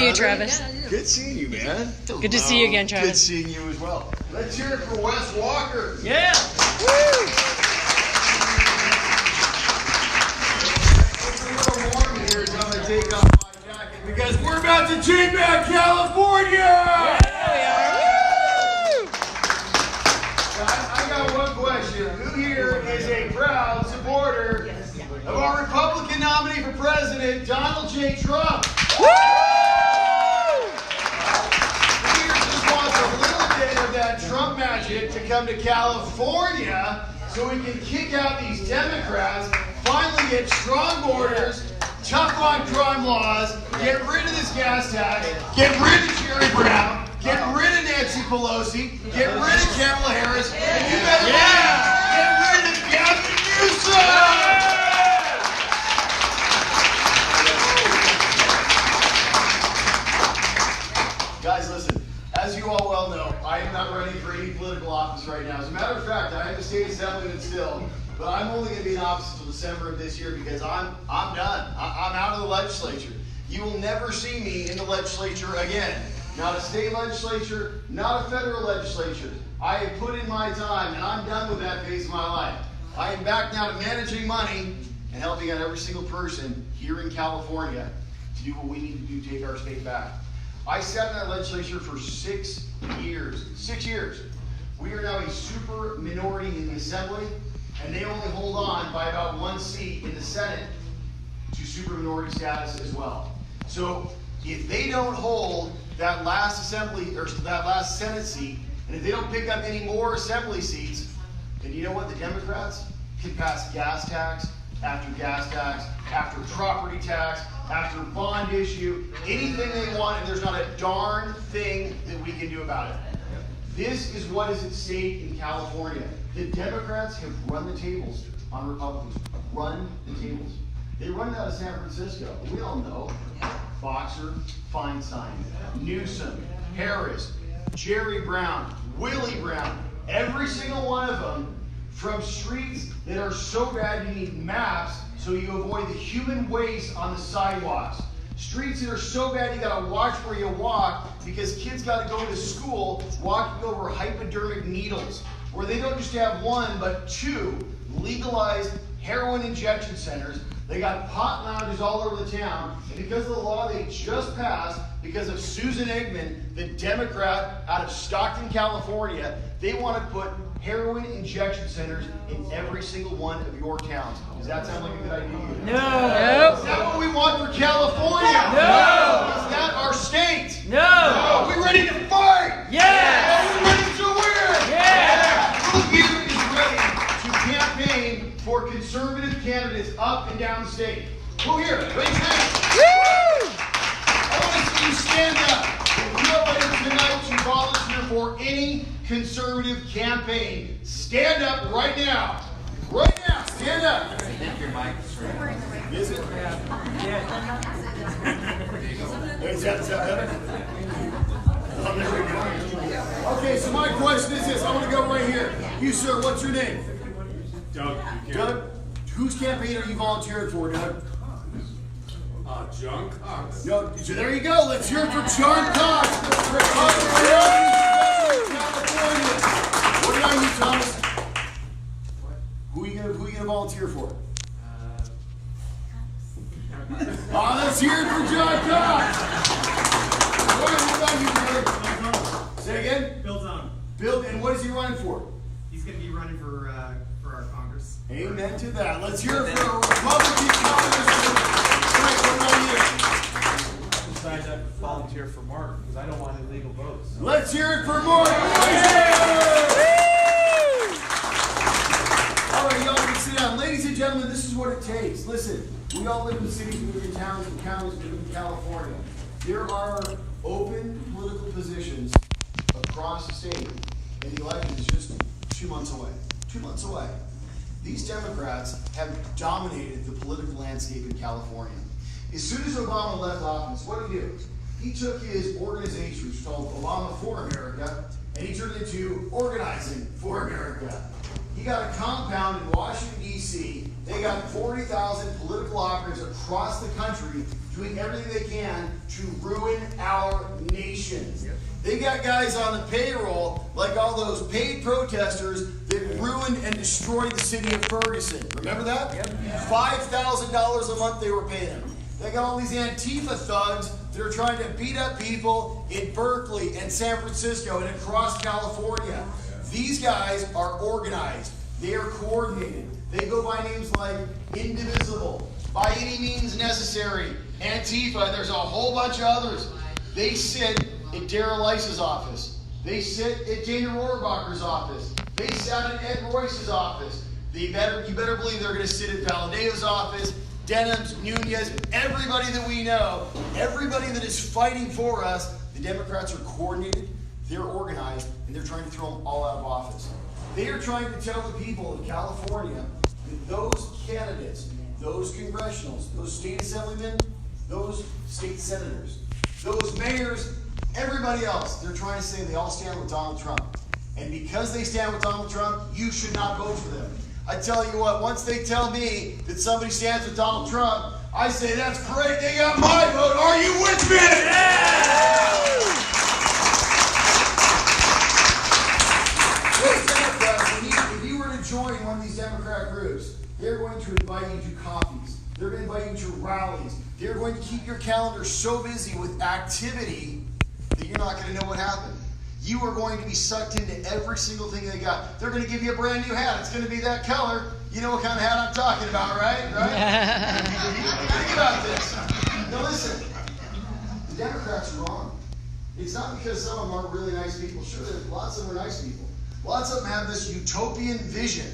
see you, Travis. Good seeing you, man. Good to see you again, Travis. Good seeing you as well. Let's hear it for Wes Walker. Yeah. Woo! It's a little warm in here, so I'm going to take off my jacket because we're about to take back California! Yeah. I got one question. Who here is a proud supporter of our Republican nominee for president, Donald J. Trump? Woo! Who here just wants a little bit of that Trump magic to come to California so we can kick out these Democrats, finally get strong borders, tough on crime laws, get rid of this gas tax, get rid of Jerry Brown, get rid of Nancy Pelosi, get rid of Kamala Harris, and you better get rid of Gavin Newsom! Guys, listen, as you all well know, I am not running for any political office right now. As a matter of fact, I am a state assemblyman still, but I'm only going to be in office until December of this year because I'm done. I'm out of the legislature. You will never see me in the legislature again. Not a state legislature, not a federal legislature. I have put in my time, and I'm done with that phase of my life. I am back now to managing money and helping out every single person here in California to do what we need to do to take our state back. I sat in that legislature for 6 years. 6 years. We are now a super minority in the Assembly, and they only hold on by about 1 seat in the Senate to super minority status as well. So if they don't hold that last Assembly, or that last Senate seat, and if they don't pick up any more Assembly seats, then you know what? The Democrats can pass gas tax after property tax, after bond issue, anything they want, and there's not a darn thing that we can do about it. This is what is at stake in California. The Democrats have run the tables on Republicans. Run the tables. They run it out of San Francisco. We all know. Boxer, Feinstein, Newsom, Harris, Jerry Brown, Willie Brown, every single one of them, from streets that are so bad you need maps so you avoid the human waste on the sidewalks. Streets that are so bad you gotta watch where you walk because kids gotta go to school walking over hypodermic needles, where they don't just have 1 but 2 legalized heroin injection centers. They got pot lounges all over the town, and because of the law they just passed, because of Susan Eggman, the Democrat out of Stockton, California, they want to put heroin injection centers in every single one of your towns. Does that sound like a good idea? No. Is that what we want for California? No. Is that our state? No. Are we ready to fight? Yeah. Are we ready to win? Yeah. Who here is ready to campaign for conservative candidates up and down the state? Who here? Raise your hand. Woo! I want to see you stand up. If you're ready tonight to volunteer for any conservative campaign, stand up right now. Right now, stand up. I think your mic is right. Is it? Is that better? Oh, there we go. Okay, so my question is this. I want to go right here. You, sir, what's your name? Doug. Doug? Whose campaign are you volunteering for, Doug? John Cox. No, so there you go. Let's hear it for John Cox. California. What are you, Thomas? Who are you gonna volunteer for? Let's hear it for John Cox. What about you, brother? Say again? Bill Dunn. Bill, and what is he running for? He's going to be running for our Congress. Amen to that. Let's hear it for a Republican Congressman. Frank, what about you? Besides, I volunteer for Mark because I don't want illegal votes. So. Let's hear it for Mark. All right, y'all can sit down. Ladies and gentlemen, this is what it takes. Listen, we all live in cities, we live in towns and counties, we live in California. There are open political positions across the state, and the election is just 2 months away. 2 months away. These Democrats have dominated the political landscape in California. As soon as Obama left office, what did he do? He took his organization, which was called Obama for America, and he turned it into Organizing for America. He got a compound in Washington, D.C. They got 40,000 political operatives across the country doing everything they can to ruin our nation. They got guys on the payroll, like all those paid protesters that ruined and destroyed the city of Ferguson. Remember that? $5,000 a month they were paying them. They got all these Antifa thugs that are trying to beat up people in Berkeley and San Francisco and across California. These guys are organized. They are coordinated. They go by names like Indivisible, By Any Means Necessary, Antifa, there's a whole bunch of others. They sit at Darrell Iss's office. They sit at Dana Rohrabacher's office. They sat at Ed Royce's office. You better believe they're going to sit at Valadeo's office, Denham's, Nunez, everybody that we know, everybody that is fighting for us. The Democrats are coordinated, they're organized, and they're trying to throw them all out of office. They are trying to tell the people of California that those candidates, those congressionals, those state assemblymen, those state senators, those mayors, everybody else, they're trying to say they all stand with Donald Trump. And because they stand with Donald Trump, you should not vote for them. I tell you what, once they tell me that somebody stands with Donald Trump, I say, that's great, they got my vote. Are you with me? If you were to join one of these Democrat groups, they're going to invite you to coffees. They're going to invite you to rallies. They're going to keep your calendar so busy with activity that you're not going to know what happened. You are going to be sucked into every single thing they got. They're going to give you a brand new hat. It's going to be that color. You know what kind of hat I'm talking about, right? Think about this. Now listen, the Democrats are wrong. It's not because some of them aren't really nice people. Sure, lots of them are nice people. Lots of them have this utopian vision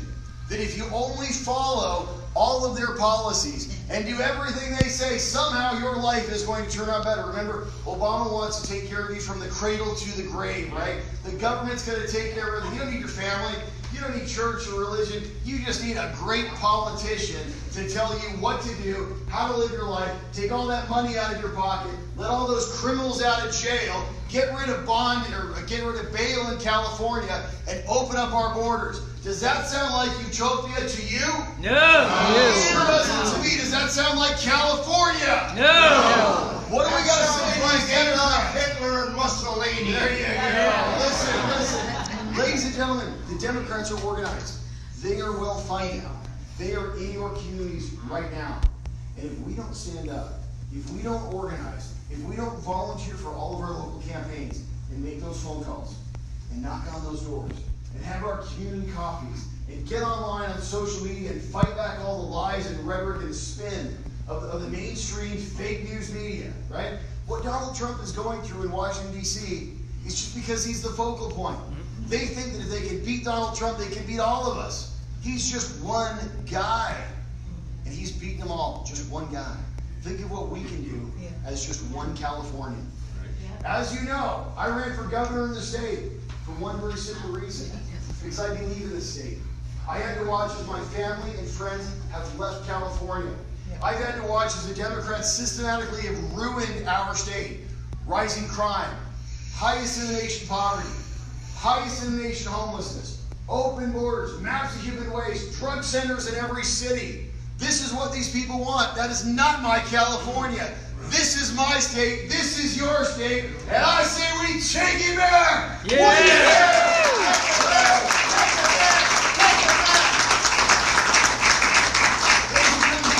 that if you only follow all of their policies and do everything they say, somehow your life is going to turn out better. Remember, Obama wants to take care of you from the cradle to the grave, right? The government's going to take care of you. You don't need your family. You don't need church or religion. You just need a great politician to tell you what to do, how to live your life, take all that money out of your pocket, let all those criminals out of jail, get rid of bond or get rid of bail in California, and open up our borders. Does that sound like utopia to you? No. Sure doesn't to me. Does that sound like California? No. What do we got to say to these Democrats? Hitler and Mussolini. There you go. Listen. Ladies and gentlemen, the Democrats are organized. They are well funded. They are in your communities right now. And if we don't stand up, if we don't organize, if we don't volunteer for all of our local campaigns and make those phone calls and knock on those doors and have our community coffees and get online on social media and fight back all the lies and rhetoric and spin of the mainstream fake news media, right? What Donald Trump is going through in Washington, D.C. is just because he's the focal point. They think that if they can beat Donald Trump, they can beat all of us. He's just one guy. And he's beaten them all, just one guy. Think of what we can do as just one Californian. As you know, I ran for governor in the state for one very simple reason. Because I believe in the state. I had to watch as my family and friends have left California. I've had to watch as the Democrats systematically have ruined our state. Rising crime, highest in the nation poverty, highest in the nation homelessness, open borders, maps of human waste, drug centers in every city. This is what these people want. That is not my California. This is my state. This is your state. And I say we take it back. This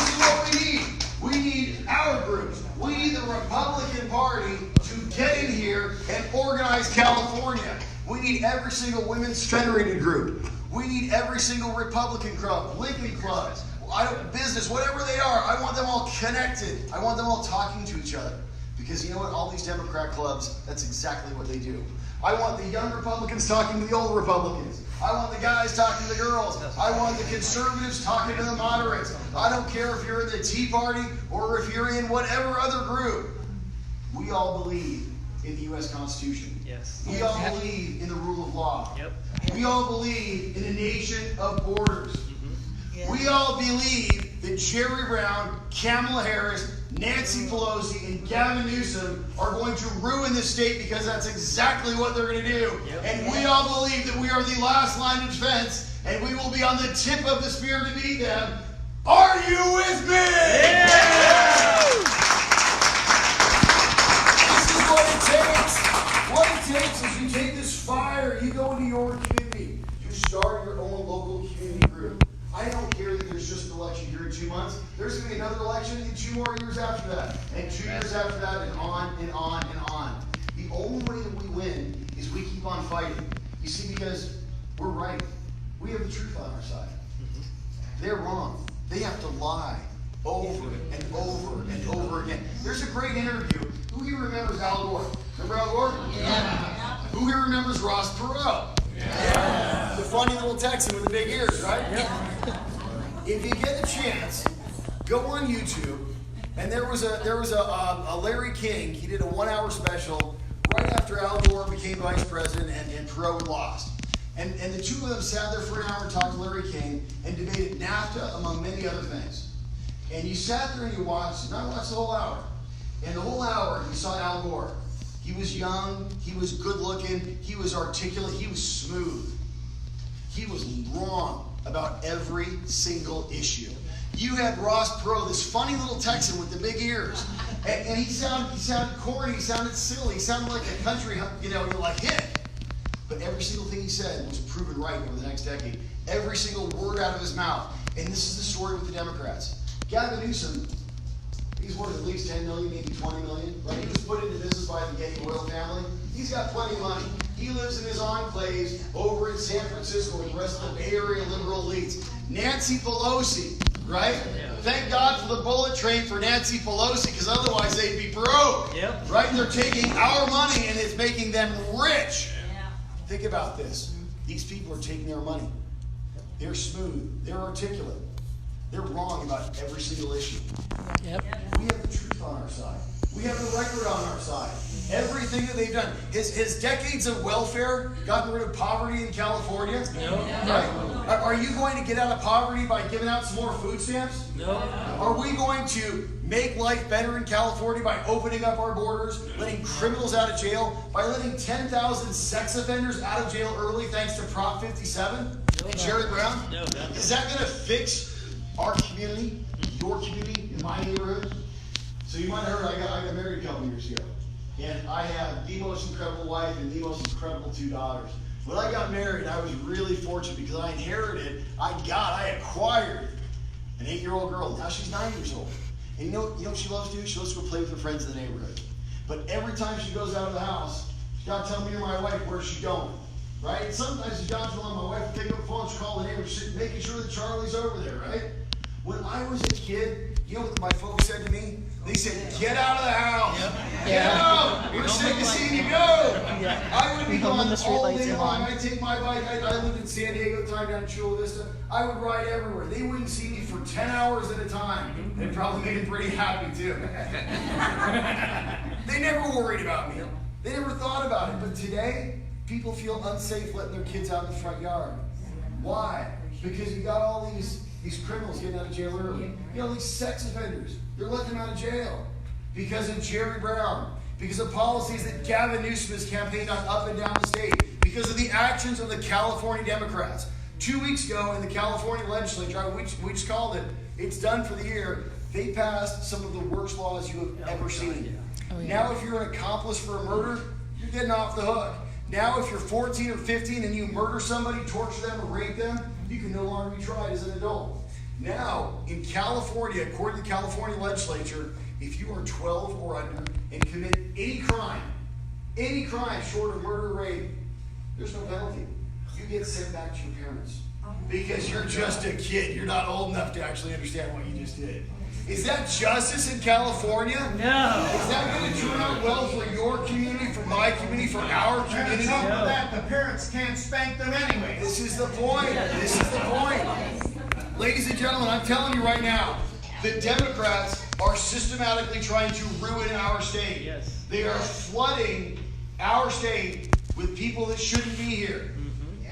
is what we need. We need our groups. We need the Republican Party to get in here and organize California. We need every single women's federated group. We need every single Republican club, Lincoln Club, business, whatever they are. I want them all connected. I want them all talking to each other. Because you know what? All these Democrat clubs, that's exactly what they do. I want the young Republicans talking to the old Republicans. I want the guys talking to the girls. I want the conservatives talking to the moderates. I don't care if you're in the Tea Party or if you're in whatever other group. We all believe in the U.S. Constitution. Yes. We all believe in the rule of law. Yep. We all believe in a nation of borders. We all believe that Jerry Brown, Kamala Harris, Nancy Pelosi, and Gavin Newsom are going to ruin this state because that's exactly what they're going to do. And we all believe that we are the last line of defense and we will be on the tip of the spear to beat them. Are you with me? Yeah! This is what it takes. What it takes is you take this fire, you go into your community, you start your own local community group. I don't care that there's just an election here in 2 months. There's going to be another election in 2 more years after that, and 2 years after that, and on and on and on. The only way that we win is we keep on fighting. You see, because we're right. We have the truth on our side. They're wrong. They have to lie over and over and over again. There's a great interview. Who here remembers Al Gore? Remember Al Gore? Yeah. Who here remembers Ross Perot? Yeah. The funny little Texan with the big ears, right? Yeah. If you get a chance, go on YouTube. And there was a Larry King. He did a 1-hour special right after Al Gore became vice president and Perot had lost. And the two of them sat there for an hour and talked to Larry King and debated NAFTA, among many other things. And you sat there and you watched, and I watched the whole hour. And the whole hour, you saw Al Gore. He was young, he was good looking, he was articulate, he was smooth. He was wrong about every single issue. You had Ross Perot, this funny little Texan with the big ears. And he sounded corny, he sounded silly, he sounded like a country, you're like, hit. But every single thing he said was proven right over the next decade. Every single word out of his mouth. And this is the story with the Democrats. Gavin Newsom, he's worth at least 10 million, maybe 20 million. Right? He was put into business by the Getty oil family. He's got plenty of money. He lives in his enclaves over in San Francisco with the rest of the Bay Area liberal elites. Nancy Pelosi, right? Yeah. Thank God for the bullet train for Nancy Pelosi, because otherwise they'd be broke. Yep. Right? They're taking our money and it's making them rich. Yeah. Think about this. These people are taking our money. They're smooth. They're articulate. They're wrong about every single issue. Yep. We have the truth on our side. We have the record on our side. Everything that they've done. Has decades of welfare gotten rid of poverty in California? No. Right? Are you going to get out of poverty by giving out some more food stamps? No. Are we going to make life better in California by opening up our borders, letting criminals out of jail, by letting 10,000 sex offenders out of jail early thanks to Prop 57 and Jerry Brown? No. Is that going to fix our community, your community, in my neighborhood? So you might have heard I got married a couple years ago. And I have the most incredible wife and the most incredible 2 daughters. When I got married, I was really fortunate because I acquired an 8-year-old girl. Now she's 9 years old. And you know what she loves to do? She loves to go play with her friends in the neighborhood. But every time she goes out of the house, she's got to tell me or my wife where she's going. Right? And sometimes she's got to tell my wife to pick up the phone, she call the neighbor, she's making sure that Charlie's over there, right? When I was a kid, you know what my folks said to me? They said, get out of the house. Yep. Get out. We're sick of seeing you go. Yeah. I would be gone all day long. I'd take my bike. I lived in San Diego at the time, down in Chula Vista. I would ride everywhere. They wouldn't see me for 10 hours at a time. They probably made them pretty happy too. They never worried about me. They never thought about it. But today, people feel unsafe letting their kids out in the front yard. Why? Because you got all these criminals getting out of jail early. You know, these sex offenders, they're letting them out of jail because of Jerry Brown, because of policies that Gavin Newsom has campaigned on up and down the state, because of the actions of the California Democrats. 2 weeks ago in the California legislature, we just called it, it's done for the year, they passed some of the worst laws you have ever seen. Oh, yeah. Now if you're an accomplice for a murder, you're getting off the hook. Now if you're 14 or 15 and you murder somebody, torture them, or rape them, you can no longer be tried as an adult. Now, in California, according to the California legislature, if you are 12 or under and commit any crime short of murder or rape, there's no penalty. You get sent back to your parents because you're just a kid. You're not old enough to actually understand what you just did. Is that justice in California? No. Is that going to turn out well for your community, for my community, for our community? On top of that, the parents can't spank them anyway. This is the point. This is the point. Ladies and gentlemen, I'm telling you right now, the Democrats are systematically trying to ruin our state. Yes. They are flooding our state with people that shouldn't be here.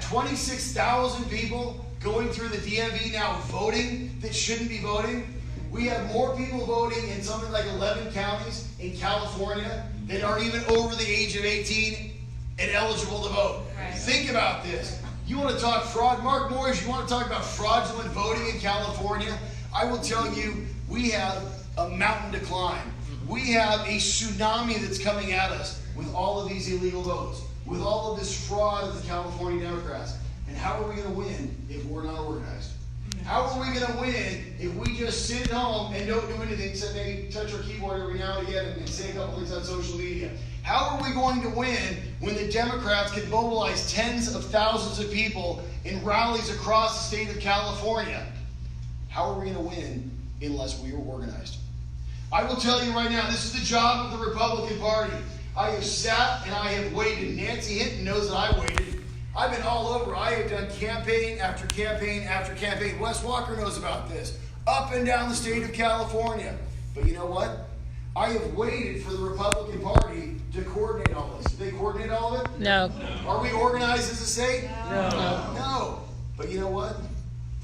26,000 people going through the DMV now voting that shouldn't be voting. We have more people voting in something like 11 counties in California that are even over the age of 18 and eligible to vote. Right. Think about this. You want to talk fraud? Mark Morris, you want to talk about fraudulent voting in California? I will tell you, we have a mountain to climb. We have a tsunami that's coming at us with all of these illegal votes, with all of this fraud of the California Democrats. And how are we going to win if we're not organized? How are we going to win if we just sit at home and don't do anything except maybe touch our keyboard every now and again and say a couple things on social media? How are we going to win when the Democrats can mobilize tens of thousands of people in rallies across the state of California? How are we going to win unless we are organized? I will tell you right now, this is the job of the Republican Party. I have sat and I have waited. Nancy Hinton knows that I waited. I've been all over. I have done campaign after campaign after campaign. Wes Walker knows about this. Up and down the state of California. But you know what? I have waited for the Republican Party to coordinate all this. Did they coordinate all of it? No. Are we organized as a state? No. No. But you know what?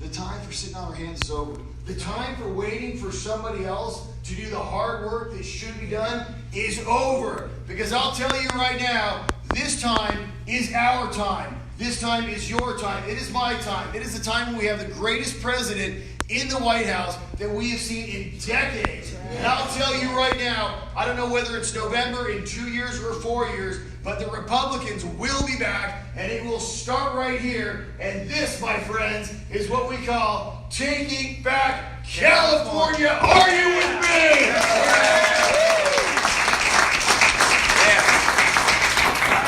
The time for sitting on our hands is over. The time for waiting for somebody else to do the hard work that should be done is over. Because I'll tell you right now, this time is our time. This time is your time. It is my time. It is the time when we have the greatest president in the White House that we have seen in decades. And I'll tell you right now, I don't know whether it's November, in 2 years, or 4 years, but the Republicans will be back, and it will start right here. And this, my friends, is what we call taking back California. Are you with me? I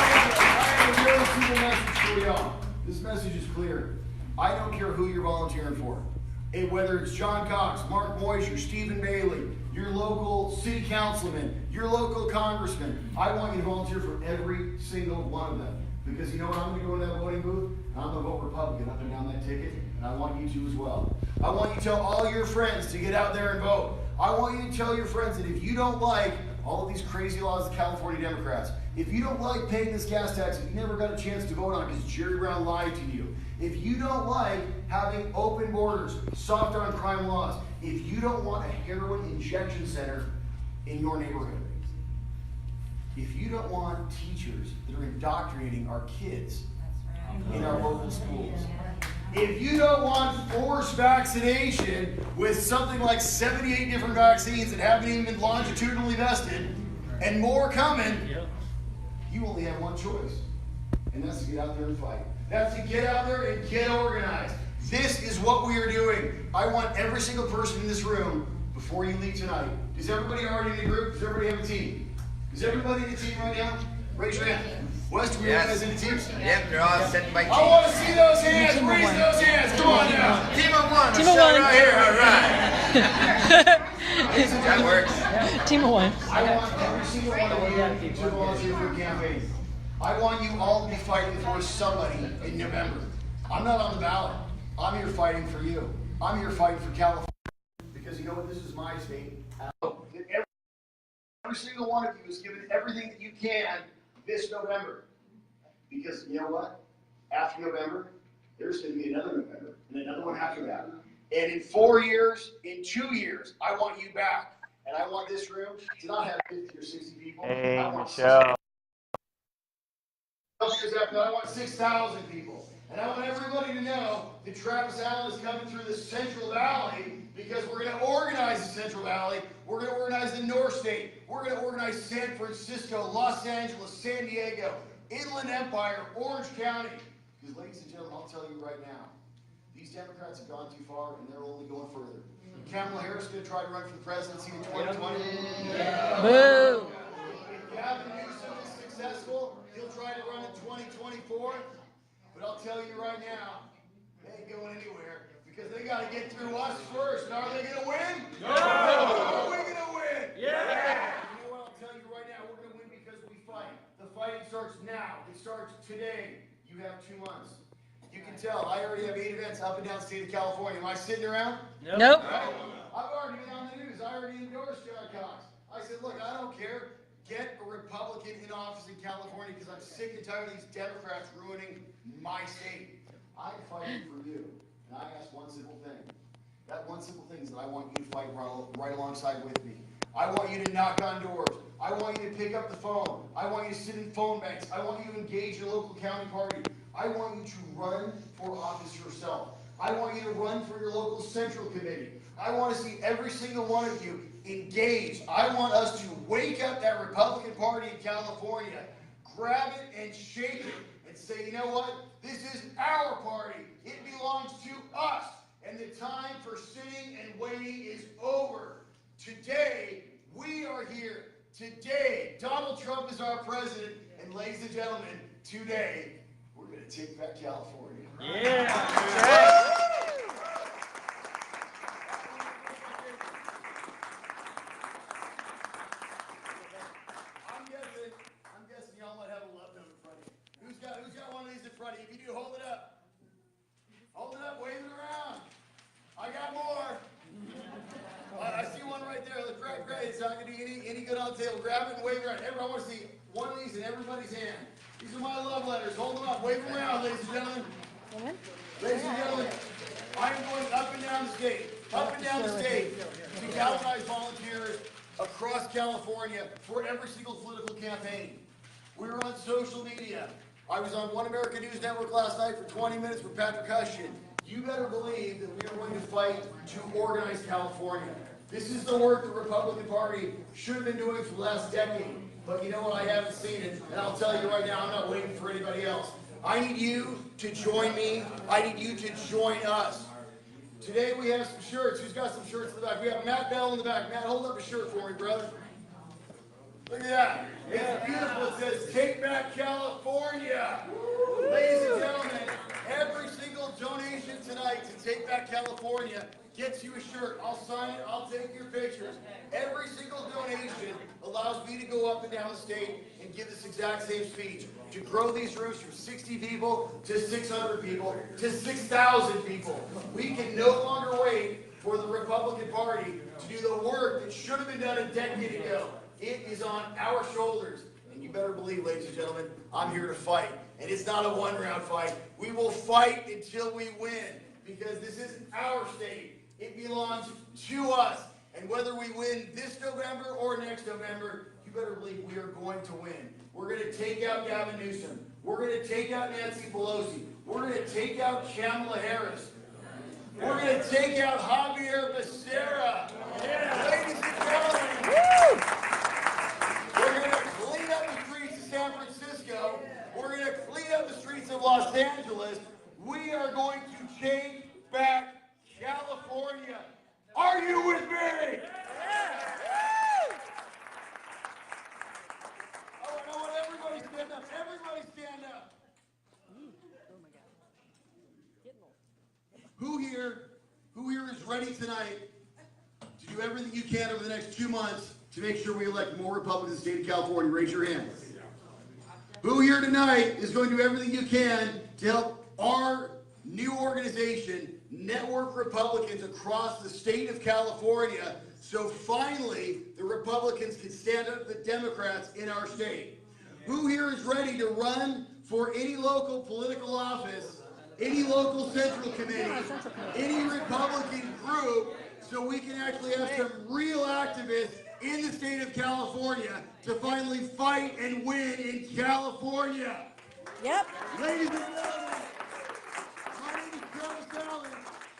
have a very simple message for y'all. This message is clear. I don't care who you're volunteering for. Whether it's John Cox, Mark Moisher, Stephen Bailey, your local city councilman, your local congressman, I want you to volunteer for every single one of them. Because you know what? I'm going to go in that voting booth, and I'm going to vote Republican up and down that ticket, and I want you to as well. I want you to tell all your friends to get out there and vote. I want you to tell your friends that if you don't like all of these crazy laws of California Democrats, if you don't like paying this gas tax that you never got a chance to vote on because Jerry Brown lied to you, if you don't like having open borders, soft on crime laws, if you don't want a heroin injection center in your neighborhood, if you don't want teachers that are indoctrinating our kids in our local schools, if you don't want forced vaccination with something like 78 different vaccines that haven't even been longitudinally tested, and more coming, you only have one choice, and that's to get out there and fight. That's to get out there and get organized. This is what we are doing. I want every single person in this room, before you leave tonight, does everybody already in a group? Does everybody have a team? Is everybody in a team right now? Raise your hand. Wes, do we have guys in the teams? Yep, they're all set by teams. I want to see those hands. Raise those hands. Come on now. Team of one. Team of one. Right here. All right. That works. Team of one. I want every single one of you to volunteer for a campaign. I want you all to be fighting for somebody in November. I'm not on the ballot. I'm here fighting for you. I'm here fighting for California. Because you know what? This is my state. Every single one of you is given everything that you can this November. Because you know what? After November, there's going to be another November and another one after that. And in 4 years, in 2 years, I want you back. And I want this room to not have 50 or 60 people. I want 60. Years after that, I want 6,000 people. And I want everybody to know that Travis Allen is coming through the Central Valley because we're going to organize the Central Valley. We're going to organize the North State. We're going to organize San Francisco, Los Angeles, San Diego, Inland Empire, Orange County. Because, ladies and gentlemen, I'll tell you right now, these Democrats have gone too far and they're only going further. Kamala Harris is going to try to run for the presidency in 2020. Boo! If Gavin Newsom is successful, he'll try to run in 2024. But I'll tell you right now, they ain't going anywhere because they got to get through us first. And are they going to win? No! Are we going to win? Yeah! You know what? I'll tell you right now, we're going to win because we fight. The fighting starts now. It starts today. You have 2 months. You can tell, I already have 8 events up and down the state of California. Am I sitting around? Nope. Right? I've already been on the news. I already endorsed John Cox. I said, look, I don't care. Get a Republican in office in California because I'm sick and tired of these Democrats ruining my state. I'm fighting for you. And I ask one simple thing. That one simple thing is that I want you to fight right alongside with me. I want you to knock on doors. I want you to pick up the phone. I want you to sit in phone banks. I want you to engage your local county party. I want you to run for office yourself. I want you to run for your local central committee. I want to see every single one of you engaged. I want us to wake up that Republican Party in California, grab it and shake it, and say, you know what? This is our party. It belongs to us. And the time for sitting and waiting is over. Today, we are here. Today, Donald Trump is our president. And ladies and gentlemen, today, we're going to take back California. Yeah. I'm guessing y'all might have a love note in front of you. Who's got one of these in front of you? If you do, hold it up. Hold it up, wave it around. I got more. I see one right there. Look, great. It's not going to be any good on the table. Grab it and wave it around. Everyone, I want to see one of these in everybody's hand. These are my love letters. Hold them up. Wave them around, ladies and gentlemen. Ladies and gentlemen, I am going up and down the state, to galvanize volunteers across California for every single political campaign. We were on social media. I was on One American News Network last night for 20 minutes with Patrick Cushion. You better believe that we are going to fight to organize California. This is the work the Republican Party should have been doing for the last decade. But you know what? I haven't seen it. And I'll tell you right now, I'm not waiting for anybody else. I need you to join me. I need you to join us. Today we have some shirts. Who's got some shirts in the back? We have Matt Bell in the back. Matt, hold up a shirt for me, brother. Look at that. It's beautiful. It says, "Take Back California." Ladies and gentlemen, every single donation tonight to Take Back California gets you a shirt. I'll sign it. I'll take your pictures. Every single donation allows me to go up and down the state and give this exact same speech. To grow these rooms from 60 people to 600 people to 6,000 people. We can no longer wait for the Republican Party to do the work that should have been done a decade ago. It is on our shoulders. And you better believe, ladies and gentlemen, I'm here to fight. And it's not a one-round fight. We will fight until we win. Because this is our state. It belongs to us. And whether we win this November or next November, you better believe we are going to win. We're going to take out Gavin Newsom. We're going to take out Nancy Pelosi. We're going to take out Kamala Harris. We're going to take out Javier Becerra. Yeah. Ladies and gentlemen, we're going to clean up the streets of San Francisco. We're going to clean up the streets of Los Angeles. We are going to take back California. Are you with me? Yeah. I want everybody stand up. Everybody stand up. Who here is ready tonight to do everything you can over the next 2 months to make sure we elect more Republicans in the state of California? Raise your hand. Who here tonight is going to do everything you can to help our new organization network Republicans across the state of California so finally the Republicans can stand up to the Democrats in our state? Who here is ready to run for any local political office, any local central committee, any Republican group, so we can actually have some real activists in the state of California to finally fight and win in California? Yep. Ladies and gentlemen, my name is Travis Allen.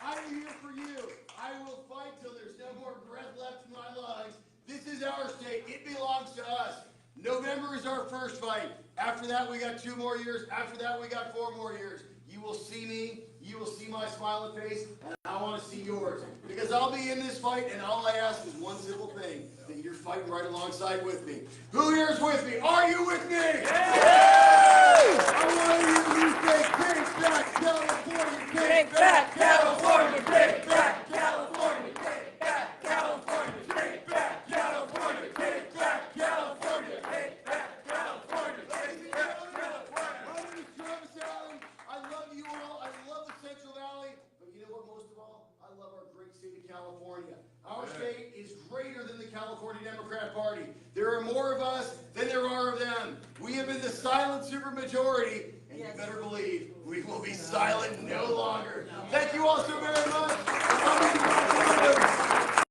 I am here for you. I will fight till there's no more breath left in my lungs. This is our state. It belongs to us. November is our first fight. After that, we got 2 more years. After that, we got 4 more years. You will see me. You will see my smiling face. And I want to see yours. Because I'll be in this fight, and all I ask is one simple thing, that you're fighting right alongside with me. Who here is with me? Are you with me? Yeah! I want you to say, take back California, take back California, take back California, take back California, take back California, take back California, take back California, take back California. My name is Travis Allen. I love you all. I love the Central Valley. But you know what, most of all? I love our great state of California. Our state is greater than the California Democrat Party. There are more of us than there are of them. We have been the silent supermajority, and you better believe we will be silent no longer. Thank you all so very much.